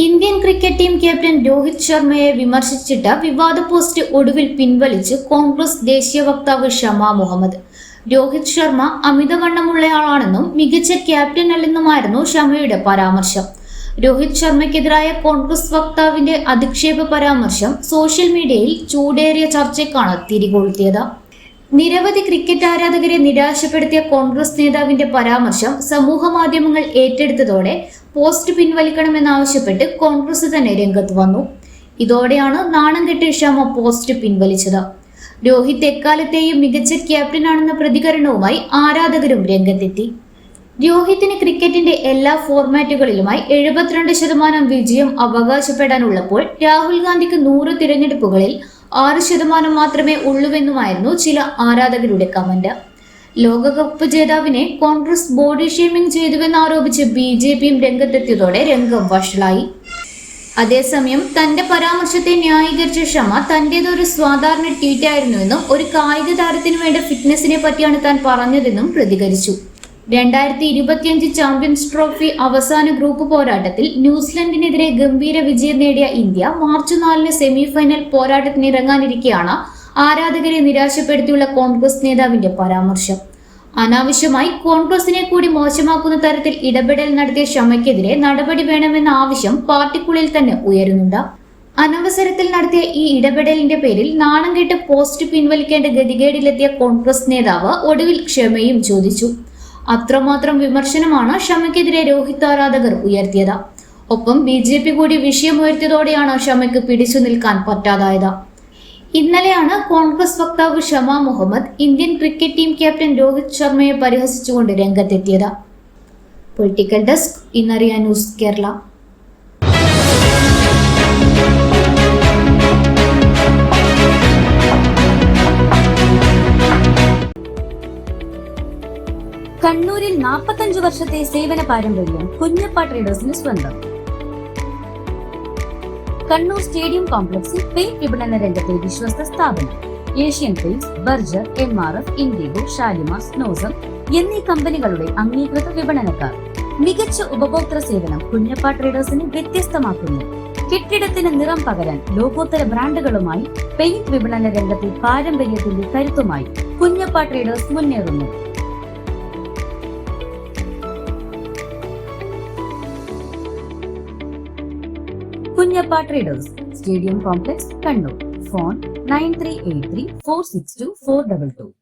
Indian cricket team captain Rohit ശർമ്മയെ വിമർശിച്ചിട്ട് വിവാദ പോസ്റ്റ് ഒടുവിൽ പിൻവലിച്ച് കോൺഗ്രസ് ദേശീയ വക്താവ് ഷമ മുഹമ്മദ്. രോഹിത് ശർമ്മ അമിതവണ്ണമുള്ളയാളാണെന്നും മികച്ച ക്യാപ്റ്റൻ അല്ലെന്നുമായിരുന്നു ഷമയുടെ പരാമർശം. രോഹിത് ശർമ്മയ്ക്കെതിരായ കോൺഗ്രസ് വക്താവിന്റെ അധിക്ഷേപ പരാമർശം സോഷ്യൽ മീഡിയയിൽ ചൂടേറിയ ചർച്ചയ്ക്കാണ് തിരികൊളുത്തിയത്. നിരവധി ക്രിക്കറ്റ് ആരാധകരെ നിരാശപ്പെടുത്തിയ കോൺഗ്രസ് നേതാവിന്റെ പരാമർശം സമൂഹ മാധ്യമങ്ങൾ ഏറ്റെടുത്തതോടെ പോസ്റ്റ് പിൻവലിക്കണമെന്നാവശ്യപ്പെട്ട് കോൺഗ്രസ് തന്നെ രംഗത്ത് വന്നു. ഇതോടെയാണ് നാണം കെട്ട് ഷമ പോസ്റ്റ് പിൻവലിച്ചത്. രോഹിത് എക്കാലത്തെയും മികച്ച ക്യാപ്റ്റനാണെന്ന പ്രതികരണവുമായി ആരാധകരും രംഗത്തെത്തി. രോഹിത്തിന് ക്രിക്കറ്റിന്റെ എല്ലാ ഫോർമാറ്റുകളിലുമായി 72% വിജയം അവകാശപ്പെടാനുള്ളപ്പോൾ രാഹുൽ ഗാന്ധിക്ക് 100 തിരഞ്ഞെടുപ്പുകളിൽ 6% മാത്രമേ ഉള്ളൂവെന്നുമായിരുന്നു ചില ആരാധകരുടെ കമന്റ്. ലോകകപ്പ് ജേതാവിനെ കോൺഗ്രസ് ബോഡി ഷേമിംഗ് ചെയ്തുവെന്നാരോപിച്ച് BJPയും രംഗത്തെത്തിയതോടെ രംഗം വഷളായി. അതേസമയം തന്റെ പരാമർശത്തെ ന്യായീകരിച്ച ഷമ തന്റേതൊരു സാധാരണ ട്വീറ്റായിരുന്നുവെന്നും ഒരു കായിക താരത്തിനു വേണ്ട ഫിറ്റ്നസിനെ പറ്റിയാണ് താൻ പറഞ്ഞതെന്നും പ്രതികരിച്ചു. 2025 ചാമ്പ്യൻസ് ട്രോഫി അവസാന ഗ്രൂപ്പ് പോരാട്ടത്തിൽ ന്യൂസിലൻഡിനെതിരെ ഗംഭീര വിജയം നേടിയ ഇന്ത്യ മാർച്ച് 4 സെമിഫൈനൽ പോരാട്ടത്തിനിറങ്ങാനിരിക്കെയാണ് ആരാധകരെ നിരാശപ്പെടുത്തിയുള്ള കോൺഗ്രസ് നേതാവിന്റെ പരാമർശം. അനാവശ്യമായി കോൺഗ്രസിനെ കൂടി മോശമാക്കുന്ന തരത്തിൽ ഇടപെടൽ നടത്തിയ ഷമയ്ക്കെതിരെ നടപടി വേണമെന്ന ആവശ്യം പാർട്ടിക്കുള്ളിൽ തന്നെ ഉയരുന്നുണ്ട്. അനവസരത്തിൽ നടത്തിയ ഈ ഇടപെടലിന്റെ പേരിൽ നാണം കെട്ട് പോസ്റ്റ് പിൻവലിക്കേണ്ട ഗതികേടിലെത്തിയ കോൺഗ്രസ് നേതാവ് ഒടുവിൽ ക്ഷമയും ചോദിച്ചു. അത്രമാത്രം വിമർശനമാണ് ഷമയ്ക്കെതിരെ രോഹിത് ആരാധകർ ഉയർത്തിയത്. ഒപ്പം BJP കൂടി വിഷയമുയർത്തിയതോടെയാണ് ഷമയ്ക്ക് പിടിച്ചു നിൽക്കാൻ പറ്റാതായത്. ഇന്നലെയാണ് കോൺഗ്രസ് വക്താവ് Shama Mohammed Indian cricket team captain Rohit ശർമ്മയെ പരിഹസിച്ചുകൊണ്ട് രംഗത്തെത്തിയത്. പൊളിറ്റിക്കൽ ഡെസ്ക്, ഇന്നറിയാൻ ന്യൂസ് കേരള. കണ്ണൂരിൽ 45 വർഷത്തെ സേവന പാരമ്പര്യം കുഞ്ഞപ്പ ട്രേഡേഴ്സിന് സ്വന്തം. കണ്ണൂർ സ്റ്റേഡിയം കോംപ്ലക്സിൽ പെയിന്റ് വിപണന രംഗത്തെ വിശ്വസ്ത സ്ഥാപനം. Asian paints, Berger, MRF, IndiGo, Shalimar, സ്നോസം എന്നീ കമ്പനികളുടെ അംഗീകൃത വിപണനക്കാർ. മികച്ച ഉപഭോക്തൃ സേവനം കുഞ്ഞപ്പ ട്രേഡേഴ്സിനെ വ്യത്യസ്തമാക്കുന്നു. കെട്ടിടത്തിന് നിറം പകരാൻ ലോകോത്തര ബ്രാൻഡുകളുമായി പെയിന്റ് വിപണന രംഗത്തെ പാരമ്പര്യത്തിന്റെ കരുത്തുമായി കുഞ്ഞപ്പ ട്രേഡേഴ്സ് മുന്നേറുന്നു. Kunjappa traders, stadium complex, Kannur. Phone 9383 462 422.